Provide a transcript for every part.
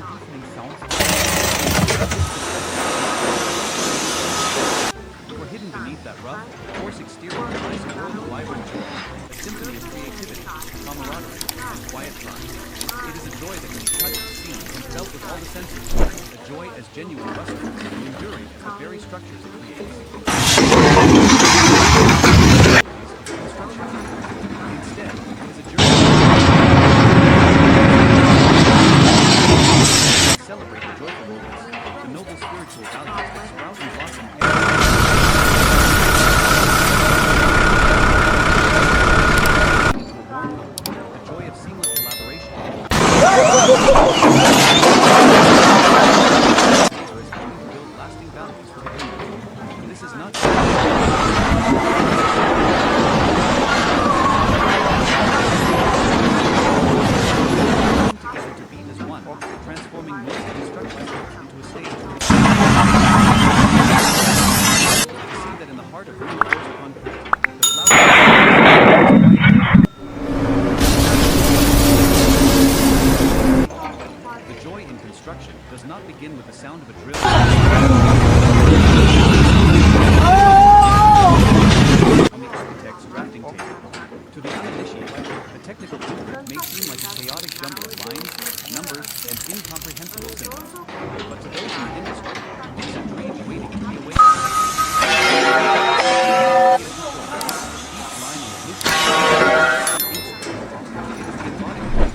deafening sounds. For hidden beneath that rough, coarse exterior lies a world of vibrant joy, a symphony of creativity, camaraderie, and quiet pride. It is a joy that can be touched, seen, and felt with all the senses. A joy as genuine, rustful, and enduring as the very structures it creates. Instead, it is a journey to celebrate the joyful moments, the noble spiritual values that sprout and blossom the joy of seamless collaboration. There is how we build lasting values for the community. This is not together to be as one, transforming most destructions into a stage. To see that in the heart of reinforced concrete, the The joy in construction does not begin with the sound of a drill. On the architect's drafting table. To the uninitiated, the technical blueprint may seem like a chaotic jumble of lines, numbers, and incomprehensible symbols. But to those in the industry, it is a dream waiting to be awakened. Each line on the blueprint is the embodiment.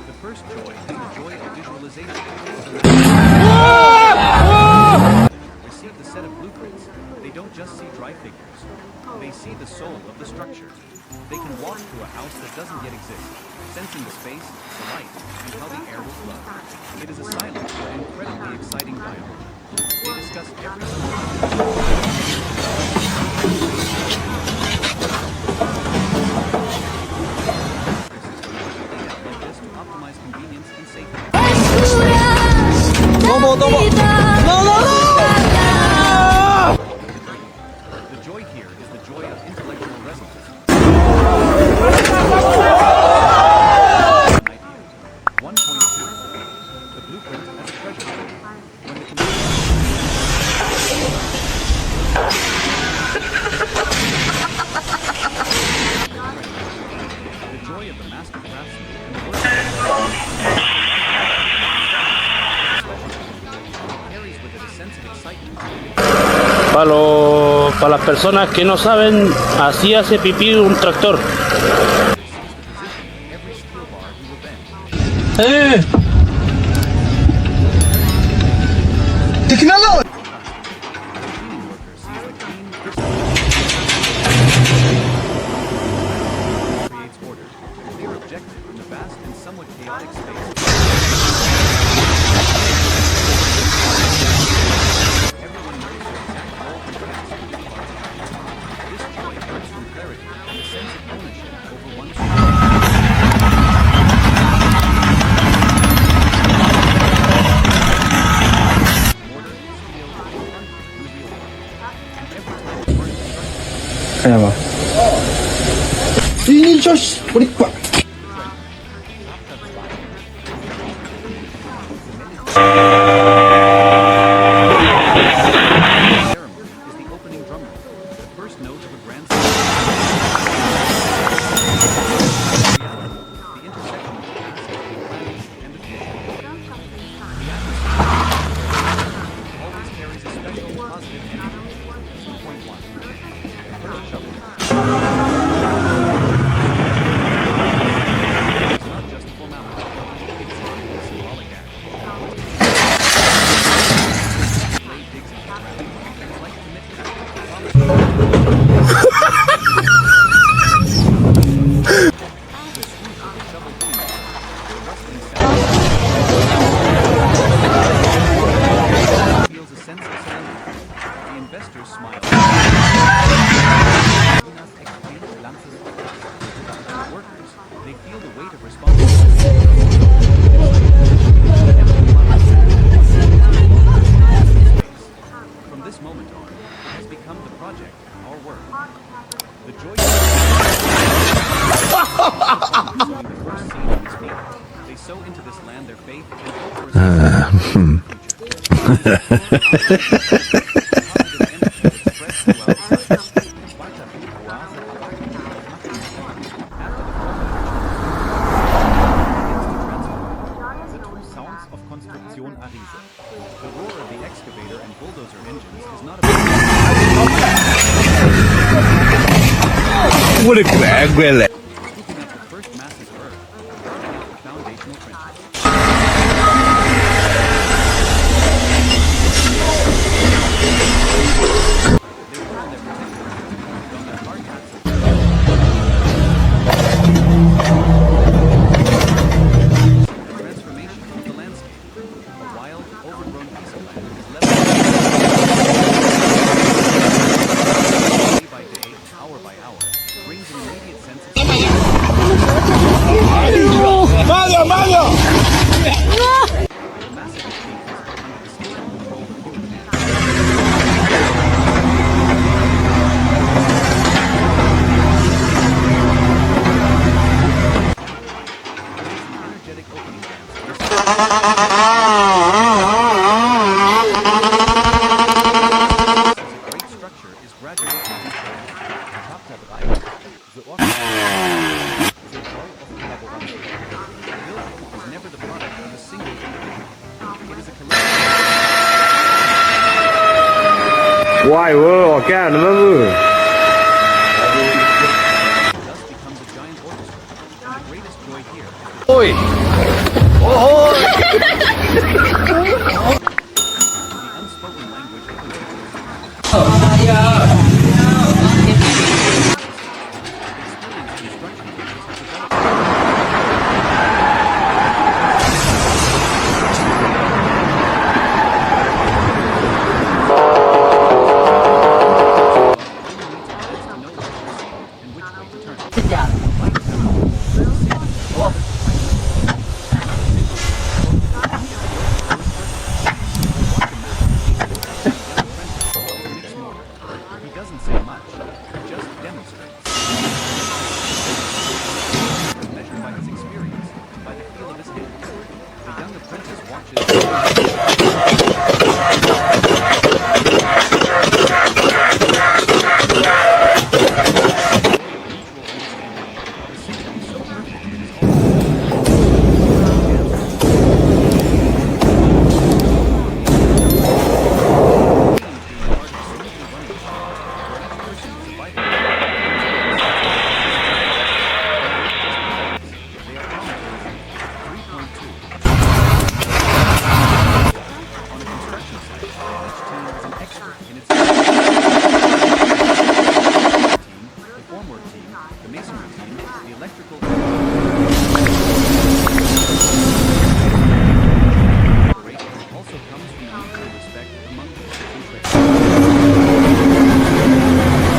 The first joy is the joy of visualization. Receive the set of blueprints. They don't just see dry figures. They see the soul of the structure. They can walk through a house that doesn't yet exist, sensing the space, the light, and how the air will flow. It is a silent but incredibly exciting dialogue. They discuss every to optimize convenience and safety. The joy here is the joy of intellectual resonance. Idea. 1.2. The blueprint as a treasure trove. When the the joy of the master craftsman and the work carries with it a sense of excitement. Para las personas que no saben, así hace pipí un tractor. Every skill bar he will bend. Technology! Creates order, a clear objective in the vast and somewhat chaotic space. Everyone knows their exact role and task in each part. This joy comes from clarity and a sense of ownership over one's mortar, steel, concrete, and real life. And every time a part is constructed, 잠깐만. 이니셔스 우리 꽉. ceremony is the opening drum roll, the first note of a grand reality, the intersection of the past, the planning, and the future. The atmosphere always carries a special positive energy. 2.1. First shovel. It's not just formality. It's a symbolic act. Blade digs into the ground, and it's like commitment. The swoop of the shovel boom, the rustling sound. Feels a sense of surrender. The investors smile. The workers, they feel the weight of responsibility. From this moment on, it has become the project, our work. The joy sowing the first seed in this field. They sow into this land their faith and hope for a successful future. Positive energy that spreads throughout the site. Sounds of Konstruktion Arise. The roar of the excavator and bulldozer engines is not a What a crack, well. scooping up the first masses of earth and carving out the foundational trenches. They put on their protective gear and on their hard hats of the transformation of the landscape. A wild, overgrown piece of land is left day by day, hour by hour, brings an immediate sense of the massive machines are under the skillful control of human hands. Energetic opening dance for this a great structure is gradually taking shape. Chapter 3. The orchestra. The joy of collaboration. A building is never the product of a single individual. It is a collective. Guay, weón, acá, no mames. Thus becomes a giant orchestra. And the greatest joy here is the unspoken language of the experienced construction workers have developed to know what to see and which way to turn. He doesn't say much, he just demonstrates. Measured by his experience, by the feel of his hands, the young apprentice watches. The masonry team, the electrical operation also comes from mutual respect among the different trades.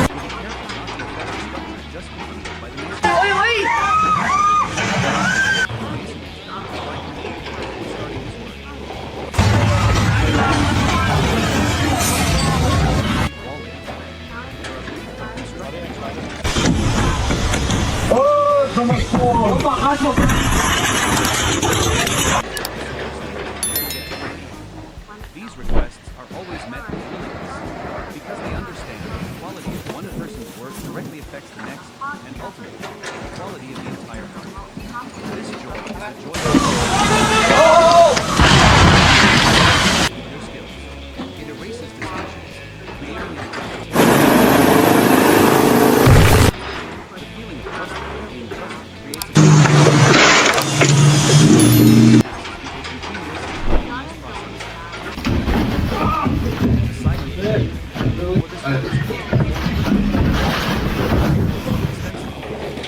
Be careful not to affect the structure just completed by the masonry. These requests are always met with willingness because they understand that the quality of one person's work directly affects the next and ultimately the quality of the entire art. This joy is the joy of their skills. It erases distinctions, creating the feeling of trust being trusted creates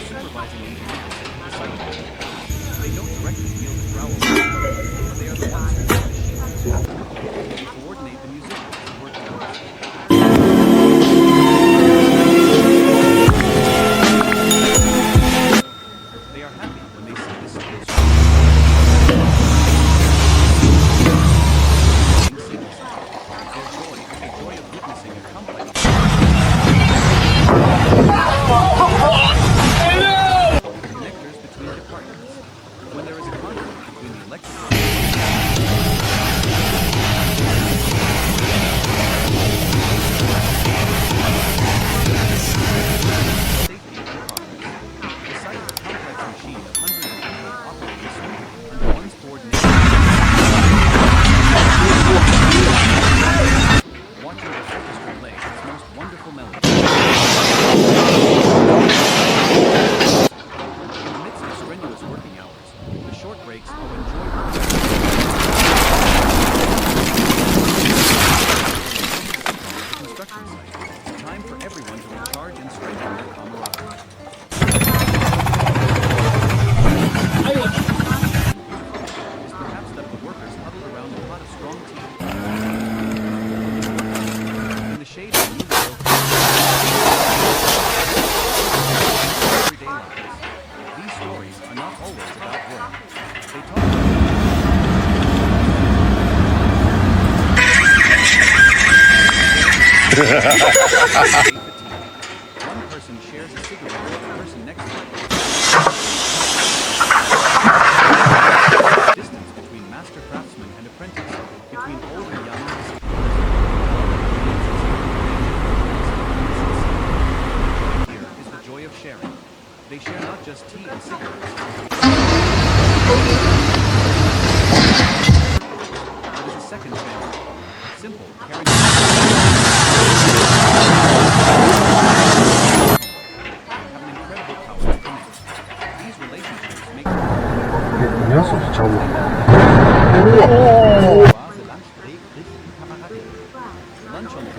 supervising engineers One person shares a cigarette with the person next to them. Distance between master craftsman and apprentice, between old and young. Here is the joy of sharing. They share not just tea and cigarettes. It is a second family. Simple, caring. Have an incredible power to connect. These relationships make lunch on the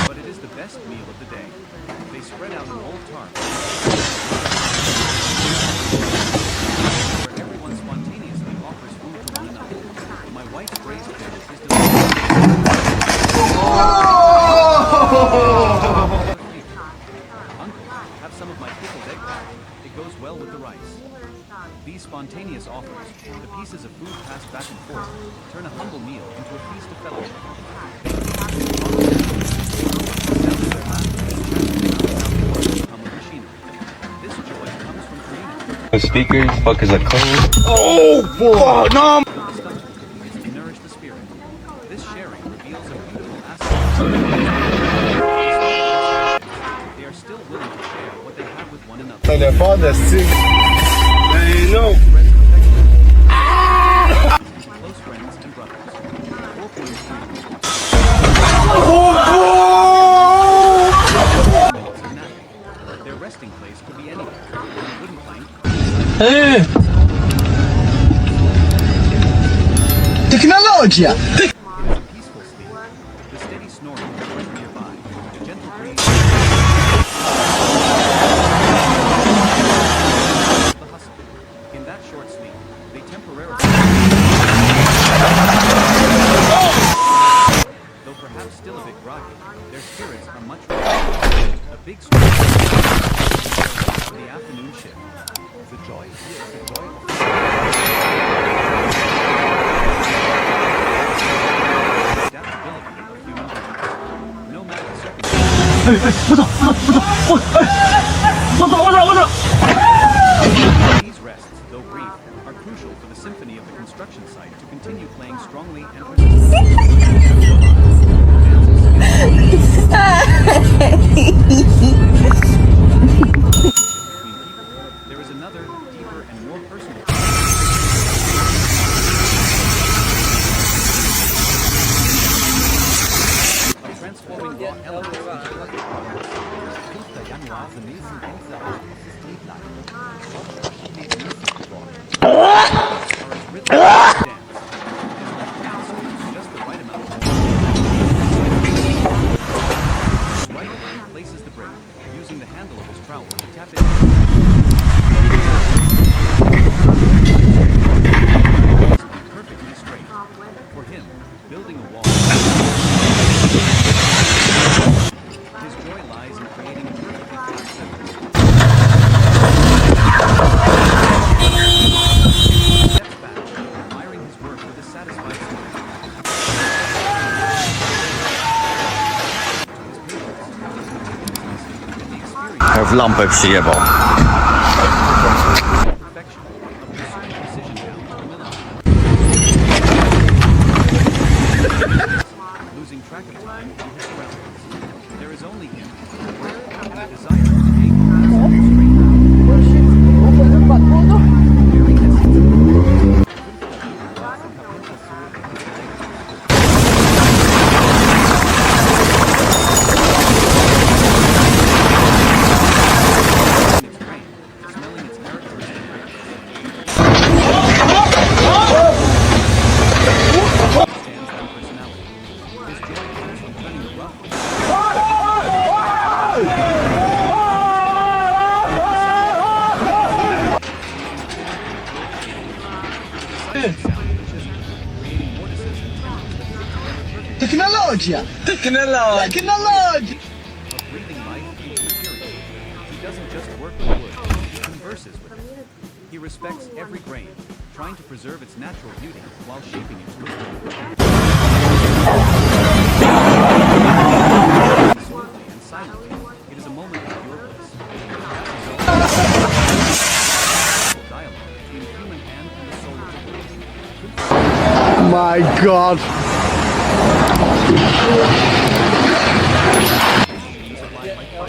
but it is the best meal of the day. They spread out an old tarp where everyone spontaneously offers food to one another. My wife's braised fish is delicious. Uncle, have some of my pickled egg pie. It goes well with the rice. These spontaneous offers, the pieces of food passed back and forth, turn a humble meal into a feast of fellowship. This joy comes from community. Speakers, fuck is a code. Oh, fuck, no. The stomach is to nourish the spirit. This sharing reveals a beautiful aspect. They are still willing to share what they have with one another. Close friends and brothers. 4.3. Their resting place could be anywhere. On a wooden plank. Tecnologia! It is a peaceful sleep. The steady snoring of the wind nearby. The gentle breeze. The hustle. In that short sleep, they temporarily. Though perhaps still a bit groggy, their spirits are much relaxed. A big strong for the afternoon shift. The joy here is the joy of adaptability of human beings. No matter the circumstances. These rests, though brief, are crucial for the symphony of the construction site to continue playing strongly and persistently. There is another, deeper, and more personal. Of transforming raw elements into electric products. 5. Januar verlesen Gänse auf dieses Streetlight. Verschiedene Musik geworden. Are as rhythmic as dance. Just the right amount of right hand places the brake, using the handle of his trowel to tap it. Perfectly straight. For him, building a wall. His joy lies in creating a perfectly flat surface. Steps back, admiring his work with a satisfied smile. W lampę przyjebał. Perfection of pursuing precision down to the millimeter. Losing track of time in his surroundings. There is only him, and a desire to gain absolute strength. Very essence of its brain, smelling its characteristic stands on personality. His joy comes from turning the rough. Creating vortices and tendrils that fit together perfectly. Tecnologia! Tecnologia! Tecnologia! Of breathing life into material. He doesn't just work with wood, he converses with it. He respects every grain, trying to preserve its natural beauty while shaping it to his will. God. Supplied by fire.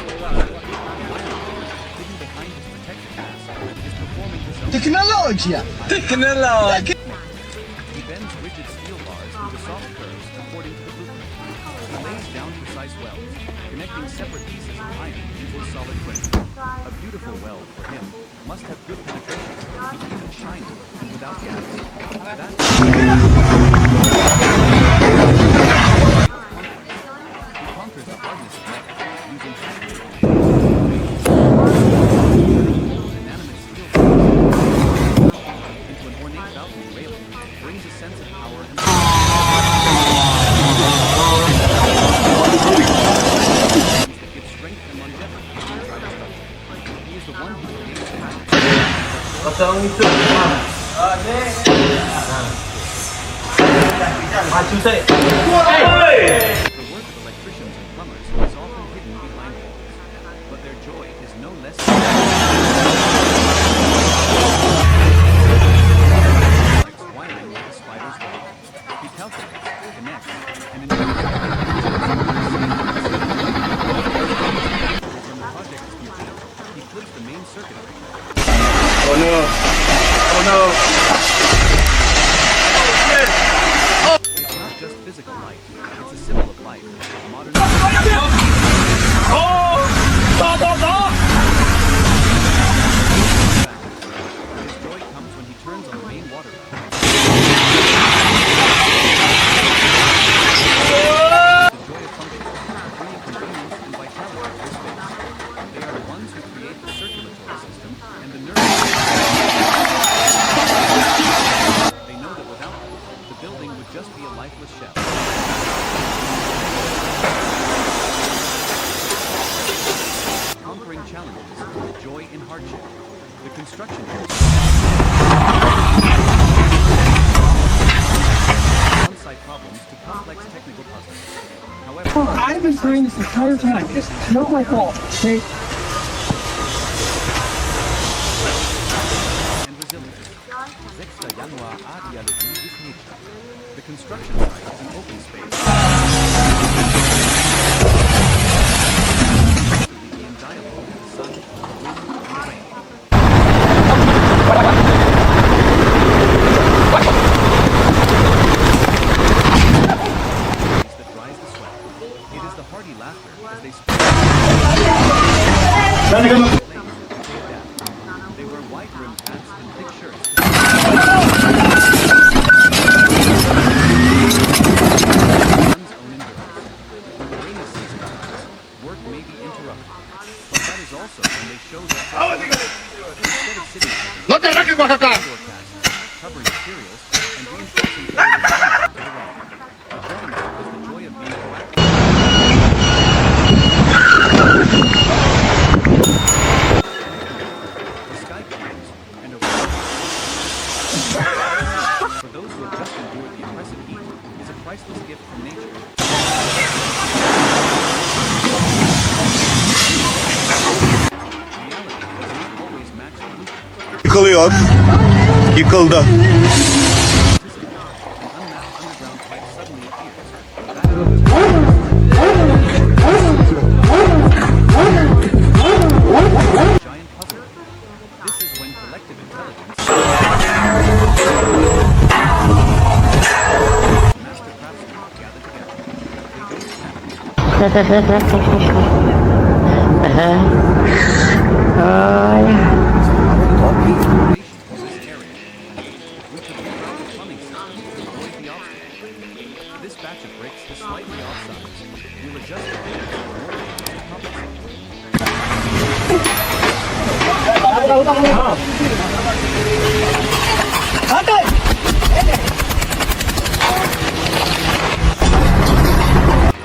Hidden behind his protective mask is performing his own. Tecnologia! Technology. He bends rigid steel bars into soft curves according to the blueprint. He lays down precise welds, connecting separate pieces of iron into a solid frame. A beautiful weld for him must have good penetration to be even shiny and without gaps. That's he conquers the hardness of metal using high-grade inanimate steel into an ornate balcony railing brings a sense of power and that gives strength and longevity to the entire structure. He is the one who creates the mountain. The work of electricians and plumbers is often hidden behind walls, but their joy is no less wiring like a spider's web. He calculates, connects, and when the project is complete, he flips the main circuit breaker. Oh no. Oh no. It's not just physical light, it's a symbol of life. A modern His joy comes when he turns on the main water valve. The joy of function, bringing convenience and vitality to his space. They are the ones who create the circulatory system and the nervous system. They know that without them, the building would just be a lifeless shell. Conquering challenges, joy in hardship. The construction on-site problems to complex technical puzzles. However, I've been trying this entire time. It's not my fault. Okay? and resilience. 6. Januar A-Dialogie ist Nature. The construction site is an open space. In dialogue with the sun, the wind, and the rain. That dries the sweat. It is the hearty laughter as they speak. They wear wide-brimmed hats and thick shirts. One's own endurance. When the rainy season comes, work may be interrupted. But that is also when they show their instead of sitting forecasts, covering materials, and reinforcing carriers to the wrong. The drawing board is the joy of being proactive. The sky clears, and a for those who have just endured the oppressive heat is a priceless gift from nature. Reality does not always match the blueprint. Yıkılıyor. Yıkıldı. An unmapped underground pipe suddenly appears. Giant puzzle. This is when collective intelligence master craftsmen gather together. They don't Compilation for this area. We could rewrite the plumbing system to avoid the obstacle. This batch of bricks is slightly offsides. We'll adjust the base to compensate.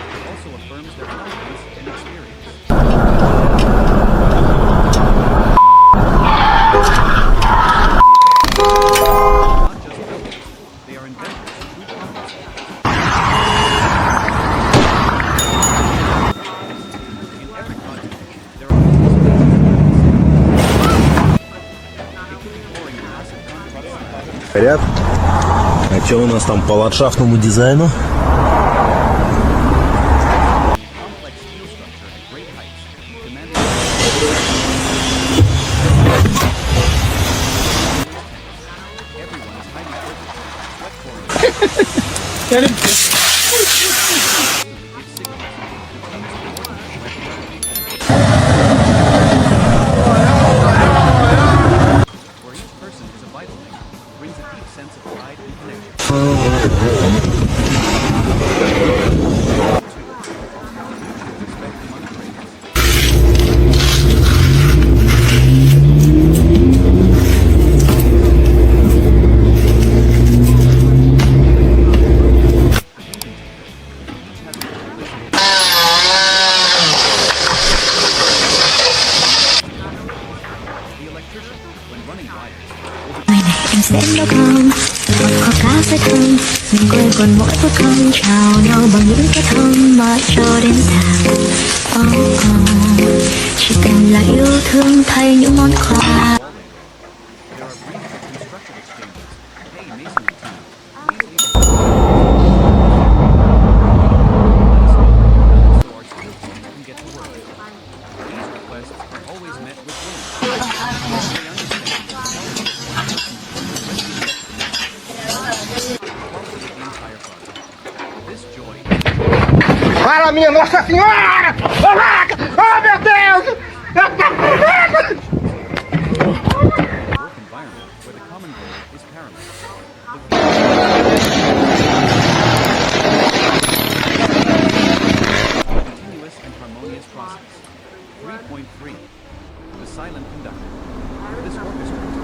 It also affirms their confidence and experience. Not just builders, they are inventors of true competency. In every project, there are always it could be pouring massive concrete slabs. Вперед. А что у нас там по ландшафтному дизайну? Complex steel structure at great heights, commanding everyone is highly privileged. Where each person is a vital link, brings a deep sense of pride and connection. Respect among trainers. The electrician, when running wires, Em sẽ có con, một kho cá sẽ thơm. Mình quên còn mỗi phút không chào nhau bằng những cái thơm mà cho đến già. Chỉ cần là yêu thương thay những món quà. there are brief constructive exchanges. Hey, masonry team, please leave a so our steel team can get to work. These requests are always met with willingness. They understand the entire project. This joy Fala, minha Nossa Senhora! Caraca! Oh, meu Deus! work environment where the common goal is paramount. Continuous and harmonious process. 3.3. The silent conductor. This orchestra is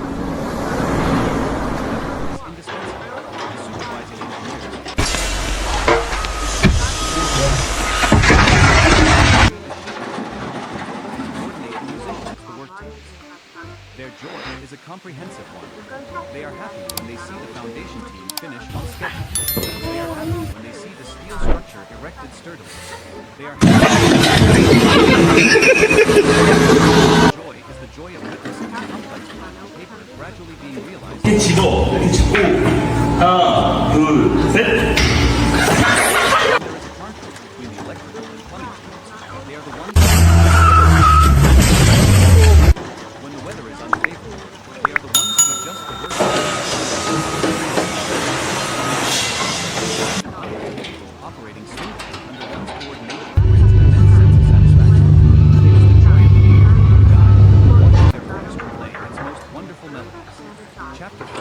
indispensable in supervising engineers. Coordinating musicians to work teams. Their joy is a comprehensive one. They are happy when they see the foundation team finish on schedule. They are happy when they see the steel structure erected sturdily. They are happy. Joy is the joy of witnessing a complex work on paper gradually being realized. 지도 하나 둘셋 There is a conflict between the electrical and plumbing teams. They are the ones. When the weather is unfavorable, they are the ones who adjust the work. Operating smoothly under one's coordination brings an immense sense of satisfaction. It is the joy of the leader, the guide, watching their orchestra play its most wonderful melodies. Chapter 4.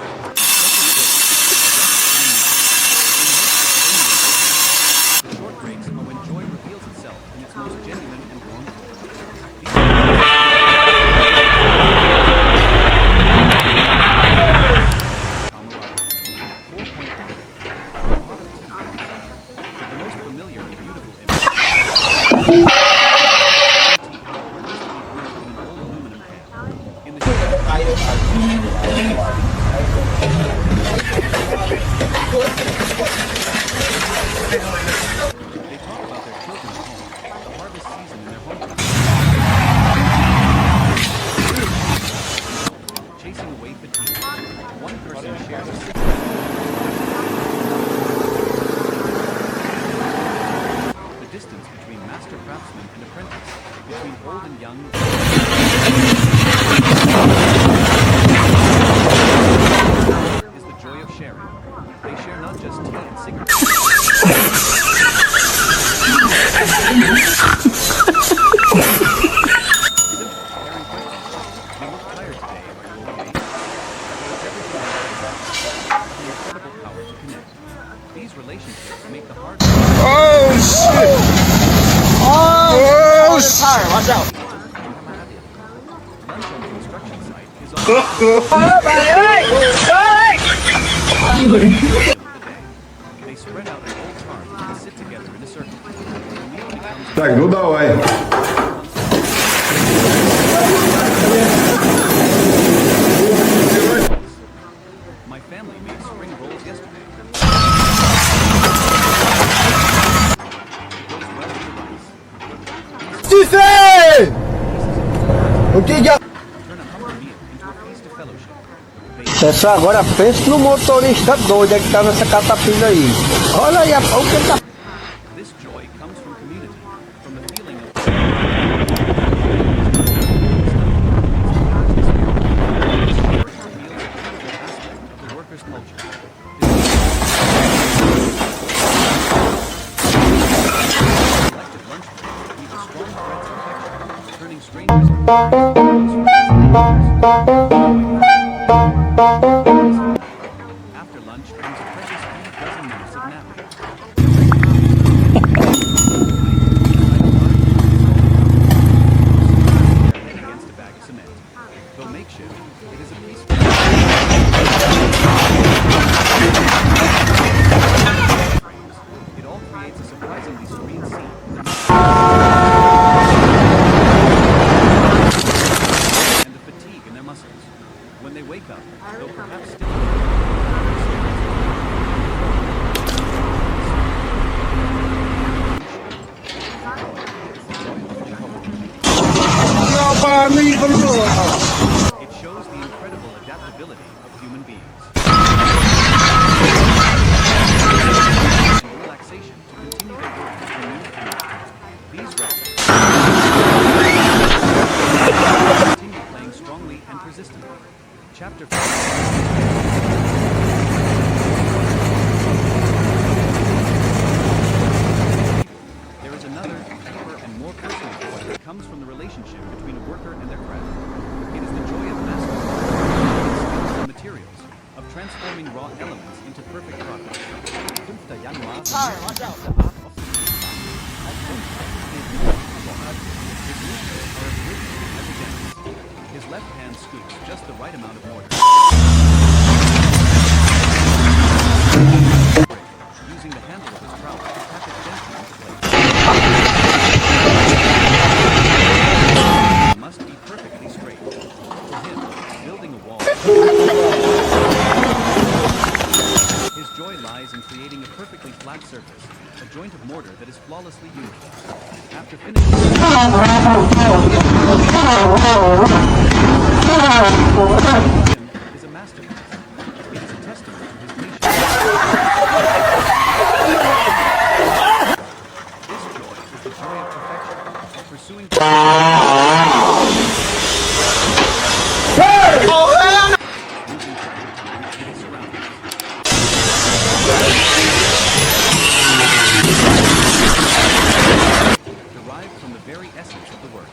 The short breaks are when joy reveals itself in its most genuine and warm form. The most familiar and beautiful image. In the they talk about their children at home, the harvest season in their home country. Chasing away fatigue. One person shares a the distance between master craftsman and apprentice, between old and young. Is the joy of sharing. They share not just tea and cigarettes. These relationships make the hard Oh, shit! Oh, shit! Watch out! lunch on construction site is They spread out an old tarp and sit together in a circle. The meal becomes Так, ну давай. my family made spring rolls yesterday. It goes well with the rice. Tu fais? Ok, gars. Turn a humble meal into a feast of fellowship. They Pessoal, agora pensa no motorista doido que tá nessa catapilha aí. Olha aí o que tá. This joy comes from community, from the feeling of aspect of the workers' culture. Collective lunch break leave a strong threads of affection, turning strangers after lunch comes a precious few dozen minutes of napping. Against a bag of cement. Though makeshift, it is a peaceful. It all creates a surprisingly serene scene. And the fatigue in their muscles. When they wake up, though perhaps still. It shows the incredible adaptability of human beings. And relaxation to continue their work with renewed energy. These reps continue playing strongly and persistently. Chapter 5. There is another, deeper, and more personal joy that comes from the relationship between a worker and their craft. It is the joy of mastering the materials, of transforming raw elements into perfect products. 5. Januar. His movements are as rhythmic as a dance. His left hand scoops just the right amount of mortar. Using the handle of his trowel to tap it gently into place. It must be perfectly straight. For him, building a wall. His joy lies in creating a perfectly flat surface, a joint of mortar that is flawlessly uniform. After finishing, is a masterpiece. It is a testament to his patience. This joy is the joy of perfection, of pursuing using perfect time to his surroundings. Derived from the very essence of the work.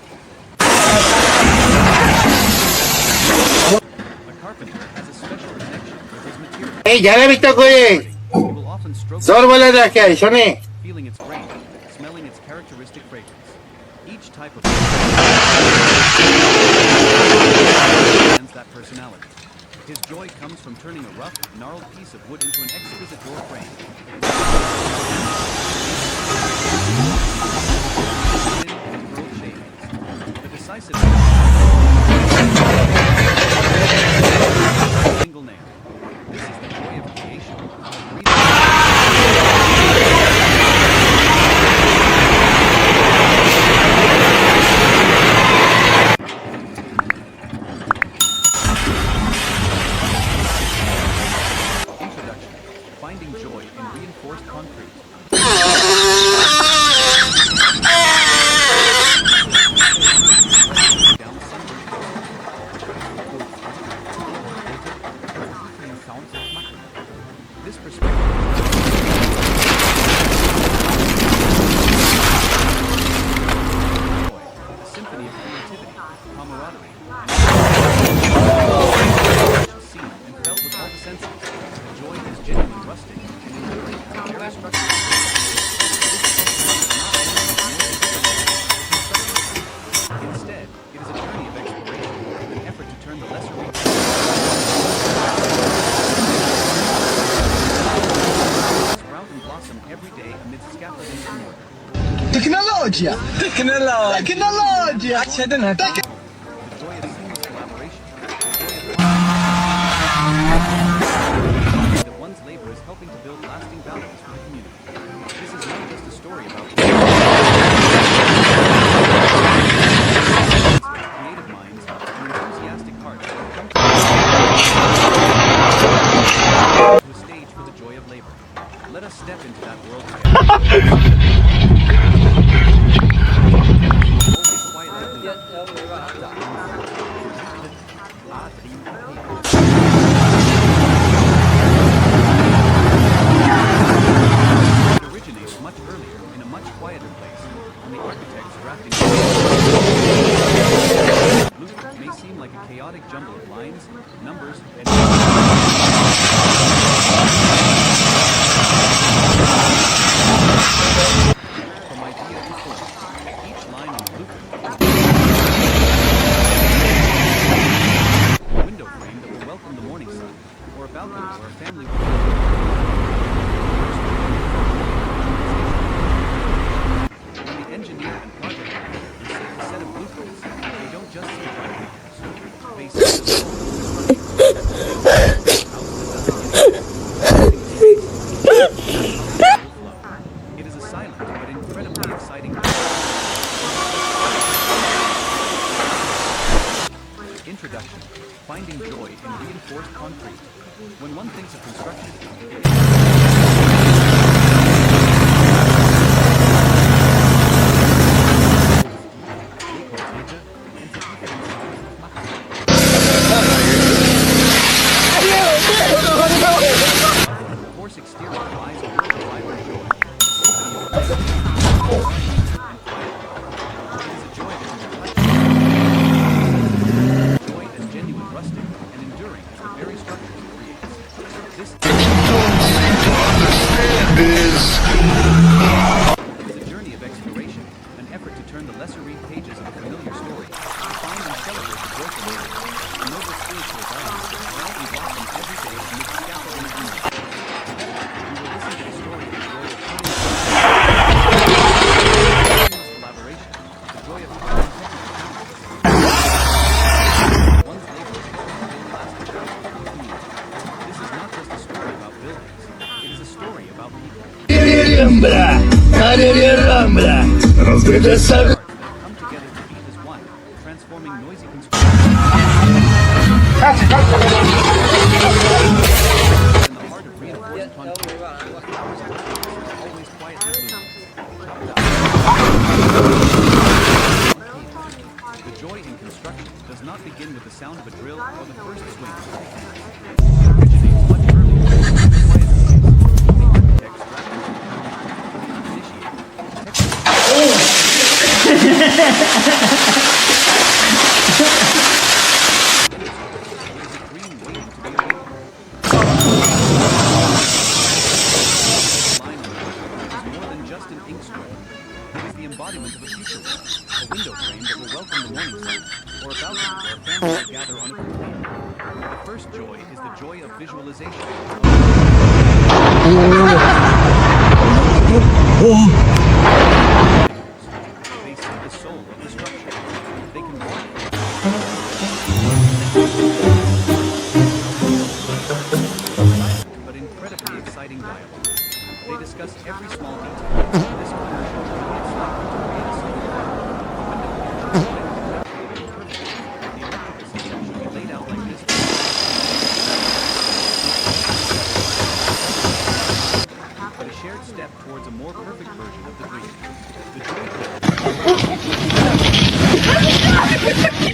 A carpenter has a special connection with his material. যারা beta করে He will often stroke জোর বলে দেখে শোনে feeling its grain, smelling its characteristic fragrance. Each type of and that personality. His joy comes from turning a rough, gnarled piece of wood into an exquisite door frame. And curled shavings. The decisive single nail. This is the joy of creation. Introduction. Finding joy in reinforced concrete. Down sunburned this perspective. A symphony of creativity, camaraderie, seen and felt with all the senses. The joy is genuine rustic and enduring as a very structure. Instead, it is a journey of exploration, an effort to turn the lesser sprout and blossom every day amidst scaffolding and mortar. Tecnologia! Tecnologia! The joy of seamless collaboration. That one's labor is helping to build lasting values for the community. This is not just a story about creative minds and enthusiastic hearts that come like a chaotic jumble of lines, numbers, and from idea to form. Each line on the blueprint a window frame that will welcome the morning sun, or a balcony where a family will when the engineer and project manager receive a set of blueprints, they don't just see dry figures. They see the soul of the It is a silent but incredibly exciting Introduction. Finding joy in reinforced concrete. When one thinks of construction, coarse exterior lies on the driver's joy. It is a joy that is touched. Joy as genuine, rustic, and enduring as the very structure it creates. This is a journey of exploration, an effort to turn the lesser-read pages of a familiar story, to find and celebrate the joyful moments, a noble spiritual values that thrive and blossom every day amidst scaffolding and humor. We will listen to the story of the joy of collaboration, the joy of one's labor will last forever. This is not just a story about buildings, it is a story about people. That come together to beat as one, transforming noisy construction. In the heart of reinforced concrete, flowers and trees, always quietly blooming. The joy in construction does not begin with the sound of a drill or the first swing. It originates much earlier, in the quiet space. The architects drafting embodiment of a future world, a window frame that will welcome the morning sun, or a balcony where a family will gather on a picnic. The first joy is the joy of visualization. They see the soul of the structure. They can walk but incredibly exciting dialogue. They discuss every small detail. This corner shows how it's like to create a single the electrical system should be laid out like this. But a shared step towards a more perfect version of the dream. The dream.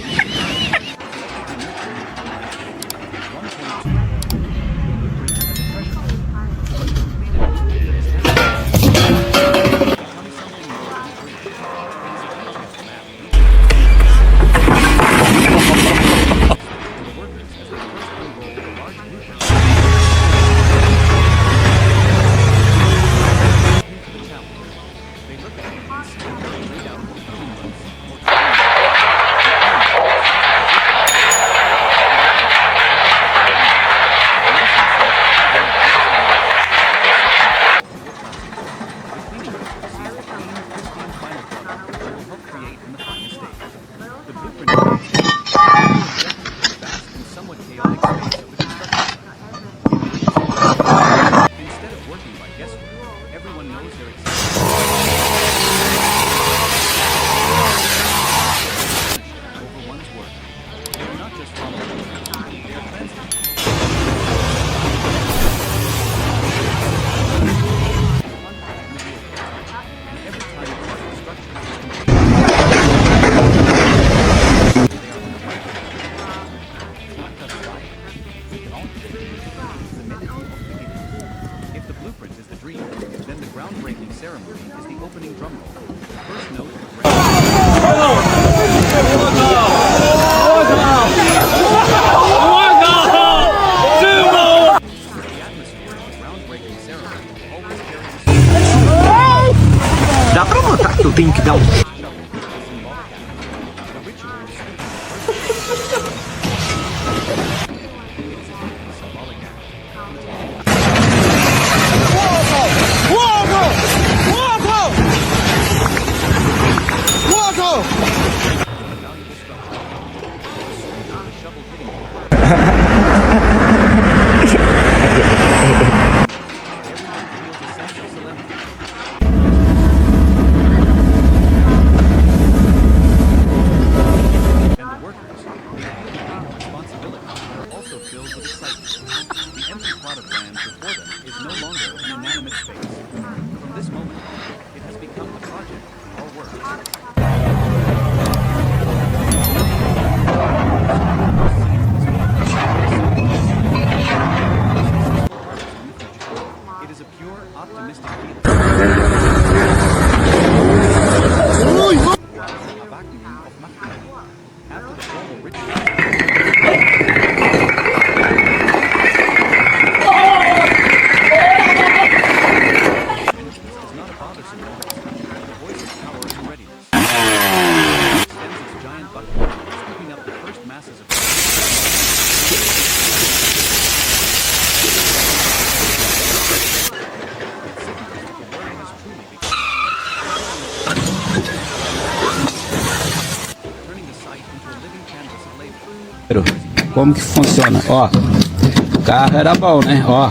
como que funciona. Ó, o carro era bom, né? Ó.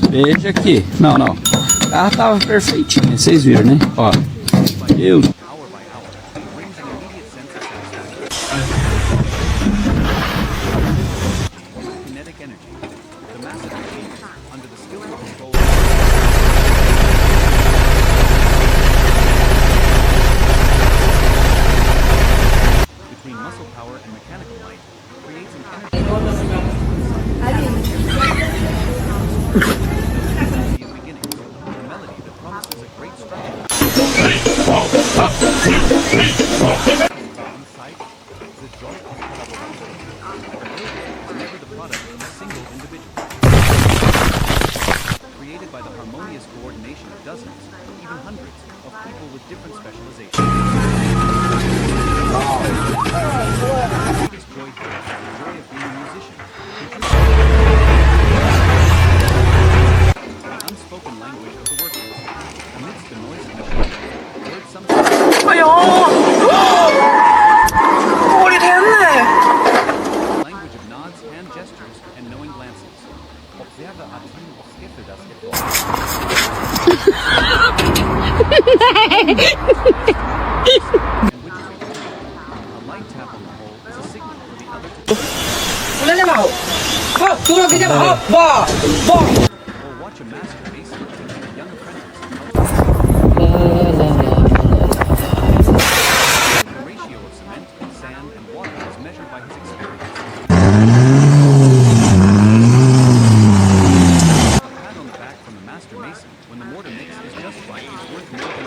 Veja aqui. Não. O carro tava perfeitinho, vocês viram, né? Ó. Eu. Hour by hour, brings an immediate sense of satisfaction. Kinetic energy. The massive machines, under the skillful control between muscle power and mechanical might, creates an energy beginning, a melody that promises a great structure. Inside, the joy of collaboration. A building is never the product of a single individual. Created by the harmonious coordination of dozens, even hundreds, of people with different specializations. This joy here is the joy of being a musician. The unspoken language of the workers. Amidst the noise of machinery, words sometimes language of nods, hand gestures, and knowing glances. Observe atem of Skiffel das Gefühl. And which is a light tap on the hole is a signal for the other to or watch a master mason teaching a young apprentice the ratio of cement, sand, and water is measured by his experience. A pat on the back from the master mason when the mortar mix is just right is worth more than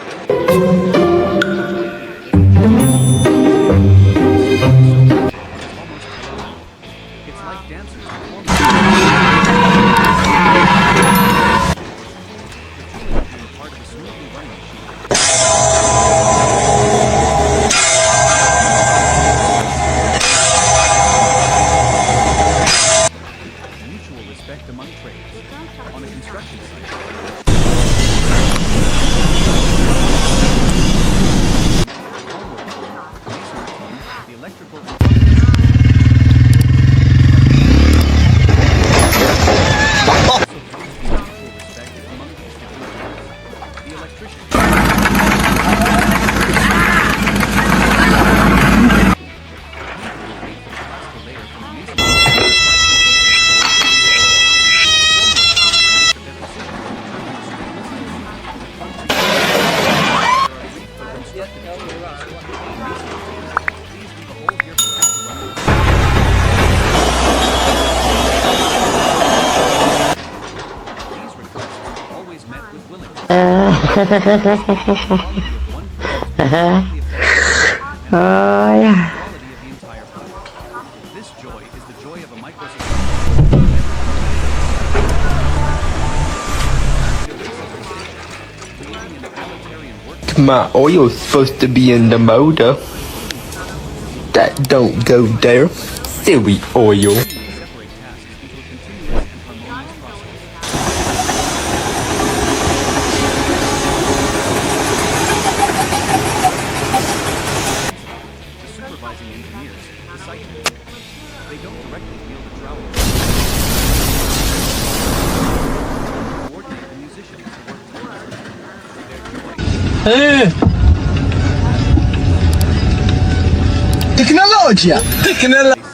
it's like dancers performing. Part of a smoothly running machine. Mutual respect among trades. On a construction site. The electrical the electrician. Always met with willingness. Quality of the entire product. This joy is the joy of a microsociety. Creating an egalitarian work. My oil's supposed to be in the motor. That don't go there. Silly oil. Separate tasks into a continuous and harmonious process. The supervising engineers, the site managers, they don't directly wield the trowel. Coordinate the musicians to work together. Their joy. Technologia! They see the steel structure corrected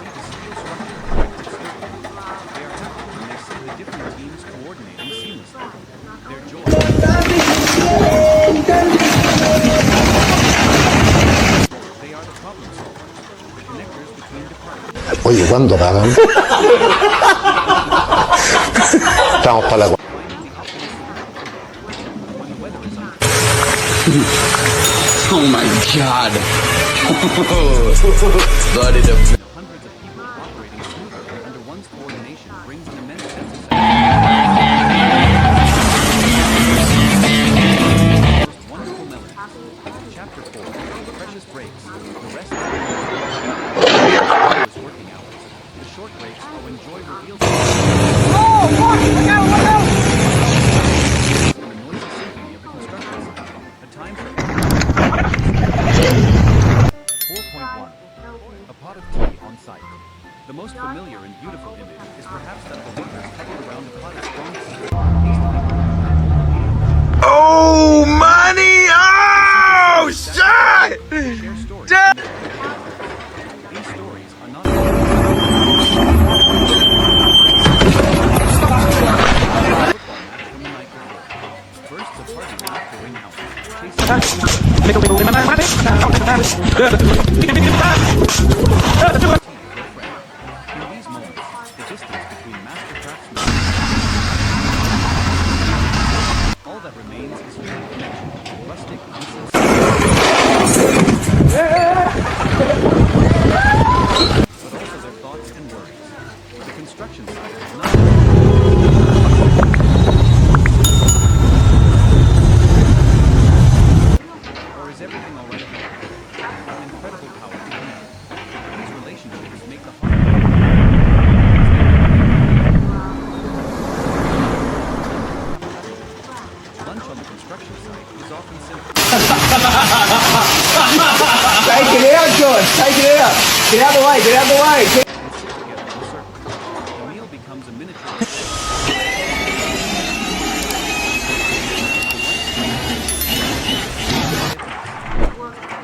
slowly. They are happy when they see the different teams coordinating seamlessly. Their joy. They are the problem solvers, the connectors between departments. Oye, ¿cuándo pagan? Estamos para la... Finding the optimal solution when the weather is unpredictable. Oh my god. Started up. Hundreds of people operating smoothly under one's coordination brings an immense sense of satisfaction. Most wonderful melodies. Chapter 4. Precious breaks. The rest is working hours. The short breaks are when joy reveals and the noisy symphony of the construction site. A time for 4.1. A pot of tea on site. The most familiar and beautiful image is perhaps that of the workers huddled around the potter's strong suit. Oh, money! Oh, shit! Share stories. These stories are not from the night before. Bursts of party laughter ring out. In these moments, the distance between master craftsmen all that remains is human connection, rustic and sincere. But also their thoughts and worries. The construction site is not or is everything all right ahead? An incredible power to connect. These relationships make the heart lunch on the construction site is often simple. Take it out, George. Take it out. Get out of the way. Get out of the way. Sit together in a circle. The meal becomes a miniature.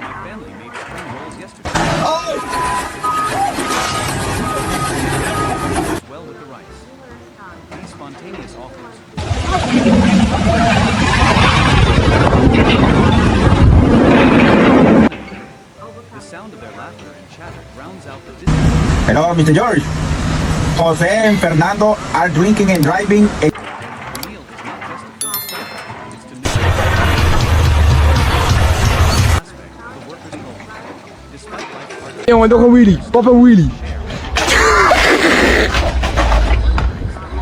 My family made spring rolls yesterday. Well with the rice. These spontaneous offers. The sound of their laughter and chatter drowns out the distance. Hello, Mr. George. Jose and Fernando are drinking and driving. The meal is not just to fill the stomach, it's to nurture aspect of the worker's culture. Despite life's hard Yo, ando con Willy. Papa Willy.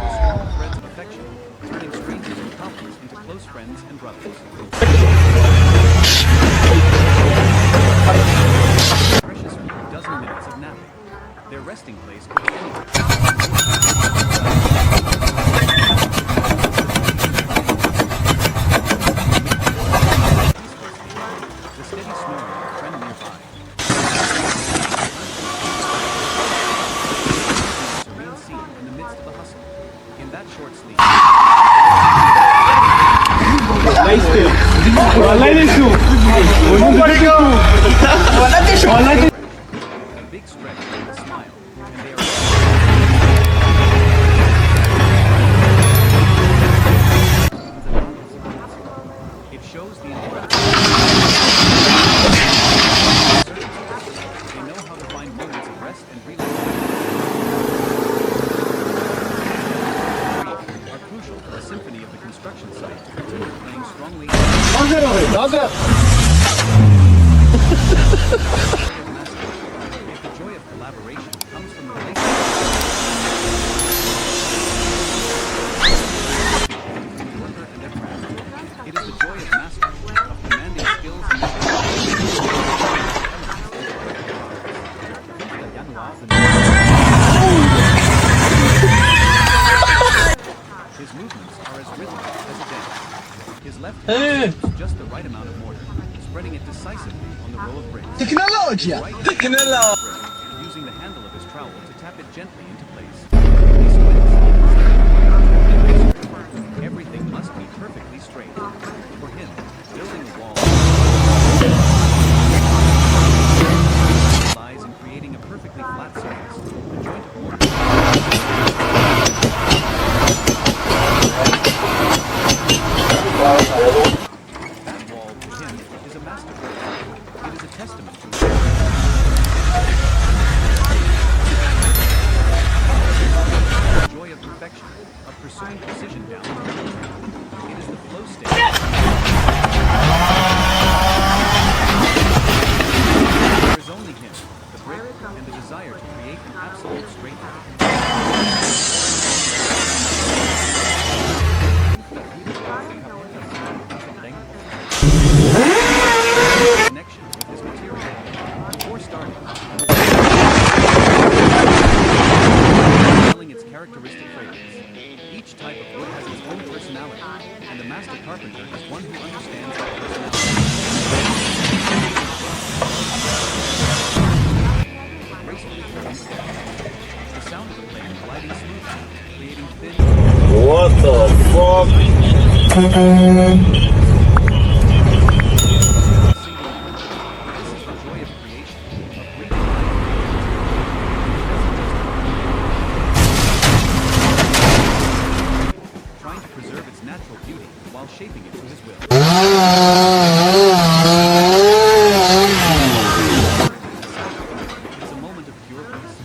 strong threads of affection, turning strangers and colleagues into close friends and brothers. Precious few dozen minutes of napping. Their resting place could be anywhere. The steady snoring of a friend nearby. Serene scene in the midst of the hustle. In that short sleep. A big stretch and a smile, and they are it shows the incredible they know how to find moments of rest and relaxation are crucial for the symphony of the construction site to continue playing strongly. If the joy of collaboration comes from the relationship between the worker and their craft, it is the joy of mastery, of commanding skills and his movements are as rhythmic as a dance. His left hand uses just the right amount of mortar, spreading it decisively on the row of bricks. Tecnologia. Using the handle of his trowel to tap it gently into place. He squints. Everything must be perfectly straight. For him, building a wall lies in creating a perfectly flat surface. The joint of mortar. That wall, to him, is a masterpiece. It is a testament to the joy of perfection, of pursuing precision down to the millimeter. It is the flow state. There is only him, the brick, and the desire to create an absolute straight line. Connection with his material. Before starting, smelling its characteristic fragrance. Each type of wood has its own personality, and the master carpenter is one who understands that personality. Gracefully turning steps. This is the joy of creation, of bringing trying to preserve its natural beauty while shaping it to his will. It's a moment of pure bliss.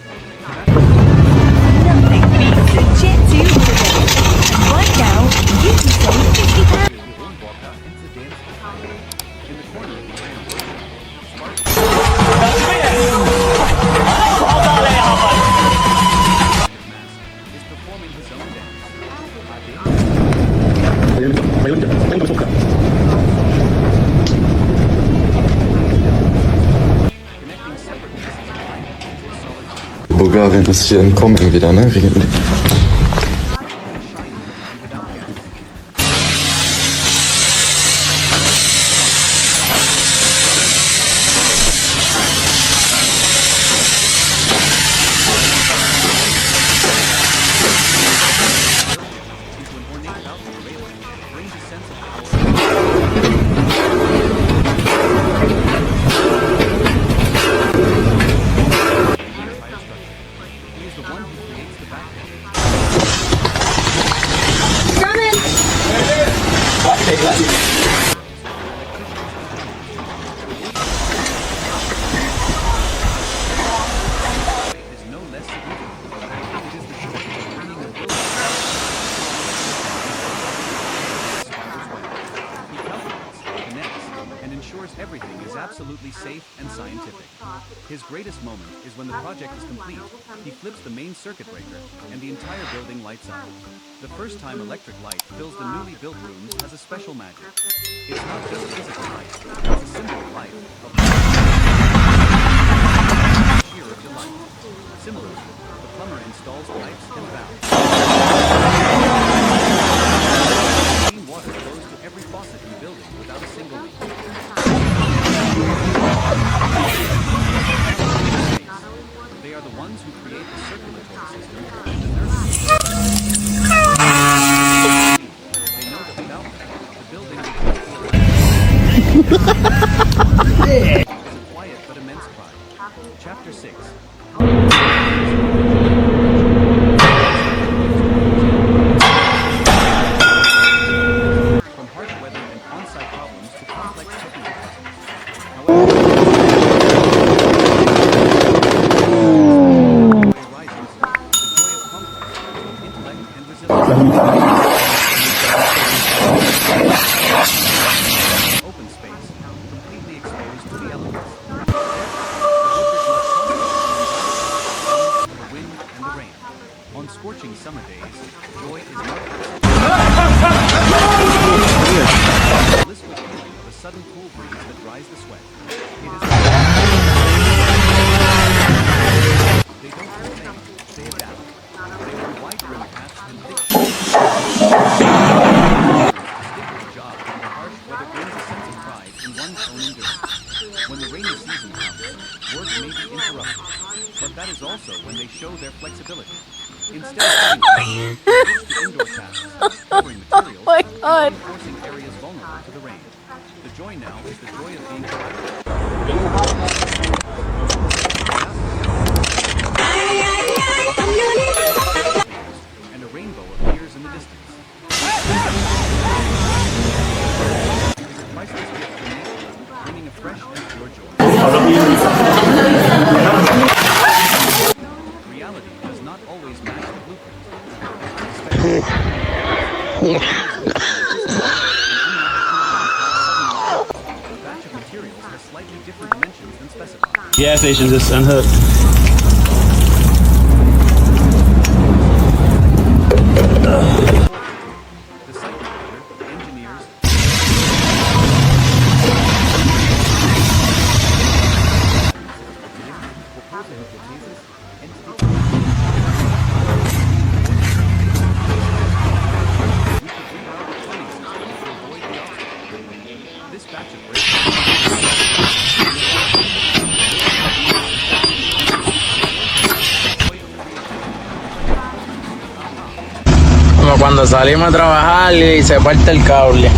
Nothing beats a Jet 2 holiday. And right now, you can save £50. In the corner of the is performing his own dance. Connecting separate pieces of light into a solid Bulgarien ist hier entkommen wieder, ne? Wegen into an ornate balcony railing brings a sense of power. He is the one who creates the backbone. Is no less significant. It is the joy of bringing a building. He calculates, connects, and ensures everything is absolutely safe and scientific. His greatest moment is when the project is complete. He flips the main circuit breaker, and the entire building lights up. The first time electric light fills the newly built rooms has a special magic. It's not just physical light, it's a symbol of life, of sheer of delight. Similarly, the plumber installs pipes and valves. Clean water flows to every faucet in the building without a single leak. They are the ones who create the circulatory system and the nervous system. They know that without them, the building would just be a quiet but immense pride. Chapter 6. From harsh weather and on-site problems to complex technical puzzles. However, rises, the joy of complex, intellect, and resilience. Open space, completely exposed to the elements. The wind and the rain. On scorching summer days, joy is not the blissful feeling of a sudden cool breeze that dries the sweat. It is they don't complain, they adapt. They wear wide-brimmed hats and thick shoes. Stick with the job when the harsh weather brings a sense of pride in one's own endurance. When the rainy season comes, work may be interrupted, but that is also when they show their flexibility. Instead of switch to indoor tasks, covering materials, and reinforcing areas vulnerable to the rain. The joy now is the joy of being and a rainbow appears in the distance. It is a priceless gift from nature, bringing a fresh and pure joy. Reality does not always match the blueprint. A batch of materials has slightly different dimensions than specified. Gas station just unhooked. The site manager, engineers, this batch of breaks cuando salimos a trabajar y se parte el cable. Not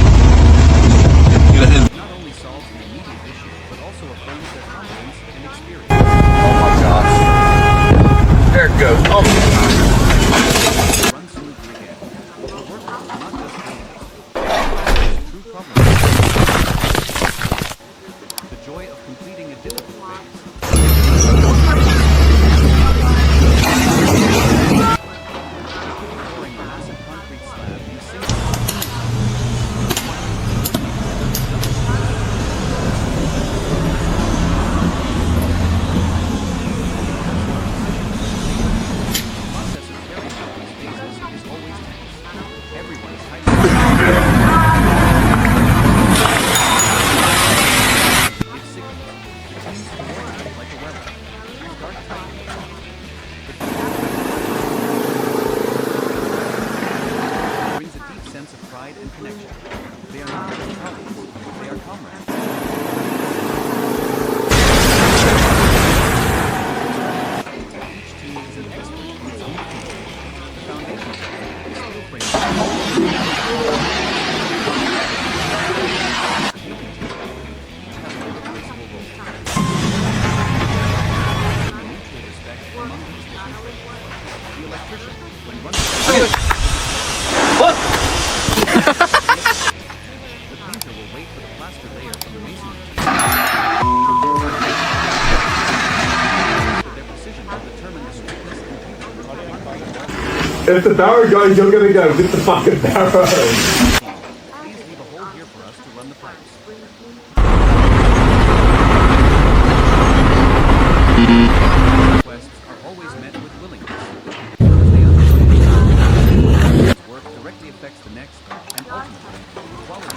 only solves the immediate issue, but also affirms their competence and experience. Oh my gosh. There it goes. Oh. Run smoothly again. The workers are not just animals. True problem. The joy of completing a difficult phase. Pouring a massive concrete slab in a single process of carrying out these phases is always tense. Everyone is highly it signals. The teams coordinate like a weather. Start tightly. It brings a deep sense of pride and connection. They are not just colleagues, they are comrades. Each team is an expert in its own field. The foundation is steel frame. Each has an irreplaceable role. The mutual respect among these different trades. The electrician, when running the painter will wait for the plaster layer from the masonry team. Their precision will determine the strictness and beauty. If the power goes, you're gonna go with the fucking power. Please leave a hole here for us to run the pipes. Requests are always met with willingness. Because they understand work directly affects the next and ultimately the quality.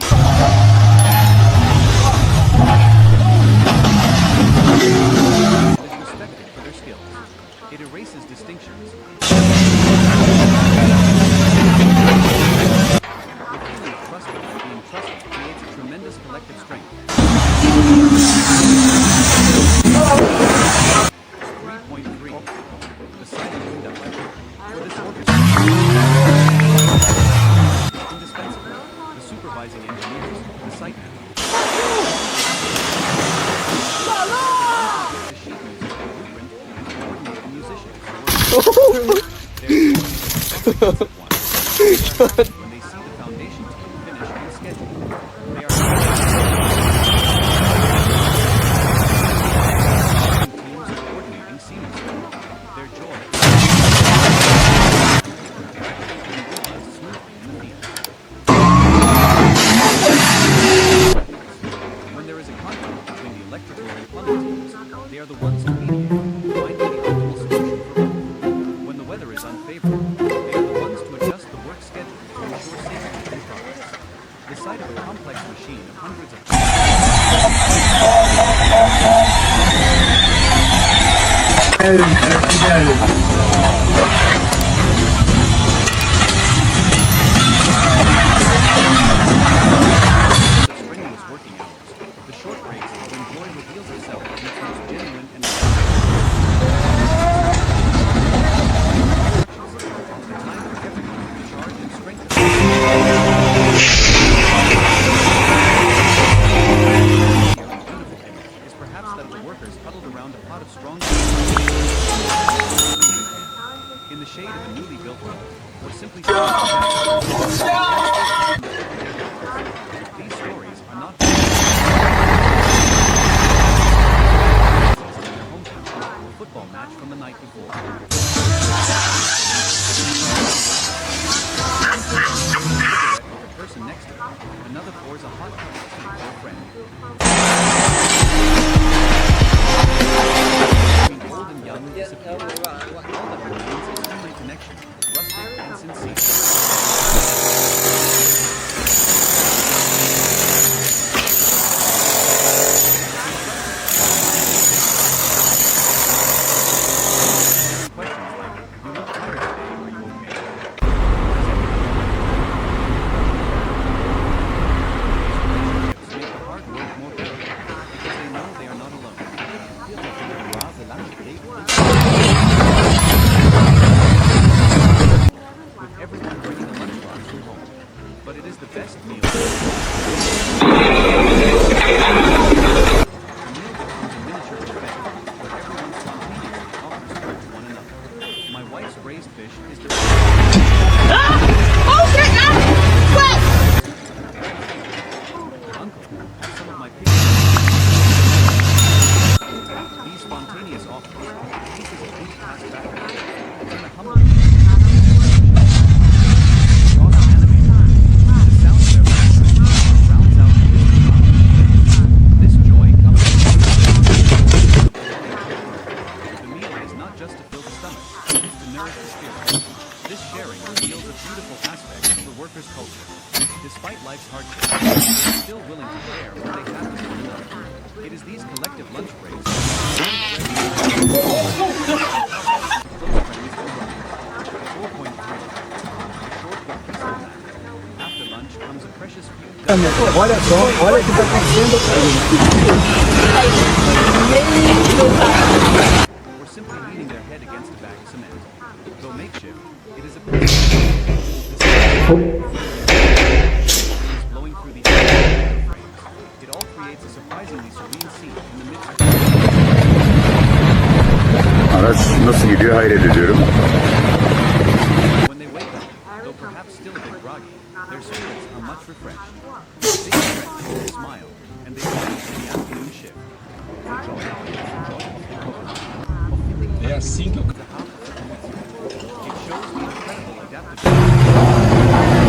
It is respected for their skills. It erases distinctions. The feeling of trusting and being trusted creates a tremendous collective strength. 3.3. The side of wind-up lever. For this orchestra. Indispensable. The supervising engineers, the site manager. The sheet music, the blueprint, and coordinate the musicians. When they see the foundation team finish on schedule, they are teams coordinating seamlessly. Their joy. Realized smoothly in the field. When there is a conflict between the electrical and plumbing teams, they are the ones to mediate, finding the optimal solution for both. When the weather is unfavorable, they are the ones to adjust the work schedule to ensure safety and progress. The sight of a complex machine of hundreds of the strenuous working hours, the short breaks when joy reveals itself in its most genuine and the time for everyone to recharge and strengthen. Beautiful image is perhaps that of the workers huddled around a pot of strong in the shade of a newly built road, or simply these stories are not in their hometown, a football match from the night before. Cigarette with the person next to them, another pours a hot cup of tea for a friend. Between old and young disappear. All that remains is human connection, rustic and sincere. Questions like, you look tired today, are you okay? Relationships make the hard work more bearable because they know they are not alone. often. Pieces of wood pass back and forth. It's in a humble raw animated. The sound of their laughter drowns out the distant hum. This joy comes from the belonging to the world. The meal is not just to fill the stomach, it's to nourish the spirit. This sharing reveals a beautiful aspect of the workers' culture. Despite life's hardships, they're still willing to share what they have with one another. It is these collective lunch breaks that after lunch comes a precious few. Olha só, olha o que está acontecendo. Or simply leaning their head against a bag of cement. Though makeshift, it is a blowing through the air. It all creates a surprisingly serene scene in the midst of Araç nasıl gidiyor hayret ediyorum. when they wake up, though perhaps still a bit groggy, their spirits are much refreshed. They stretch, they smile, and they ready for the afternoon shift. É assim que eu It shows the incredible adaptability.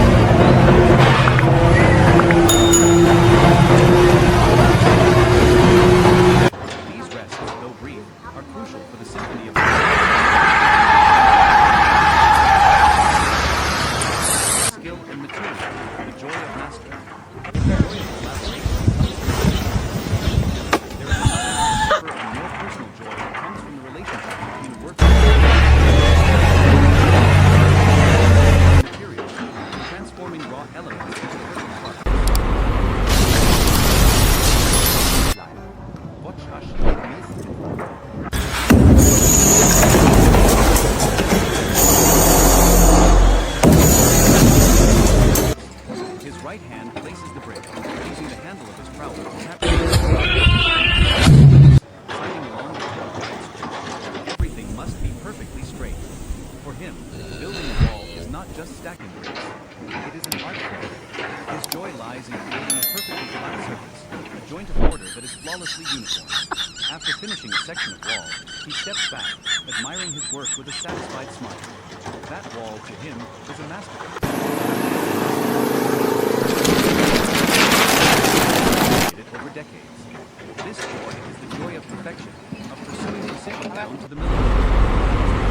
These rests, though brief, are crucial for the symphony of skill and material, the joy of mastering. The joy of collaboration there is another, deeper and more personal joy that comes from the relationship between workers and materials, transforming raw elements into perfect products. Watch us make His right hand places the brick, using the handle of his trowel to tap sliding along the tall wide strip. Everything must be perfectly straight. For him, building a wall is not just stacking bricks. It is an art form. His joy lies in creating a perfectly flat surface, a joint of order that is flawlessly uniform. After finishing a section of wall, he steps back, admiring his work with a satisfied smile. That wall, to him, is a masterpiece. Over decades. This joy is the joy of perfection, of pursuing precision down to the millimeter.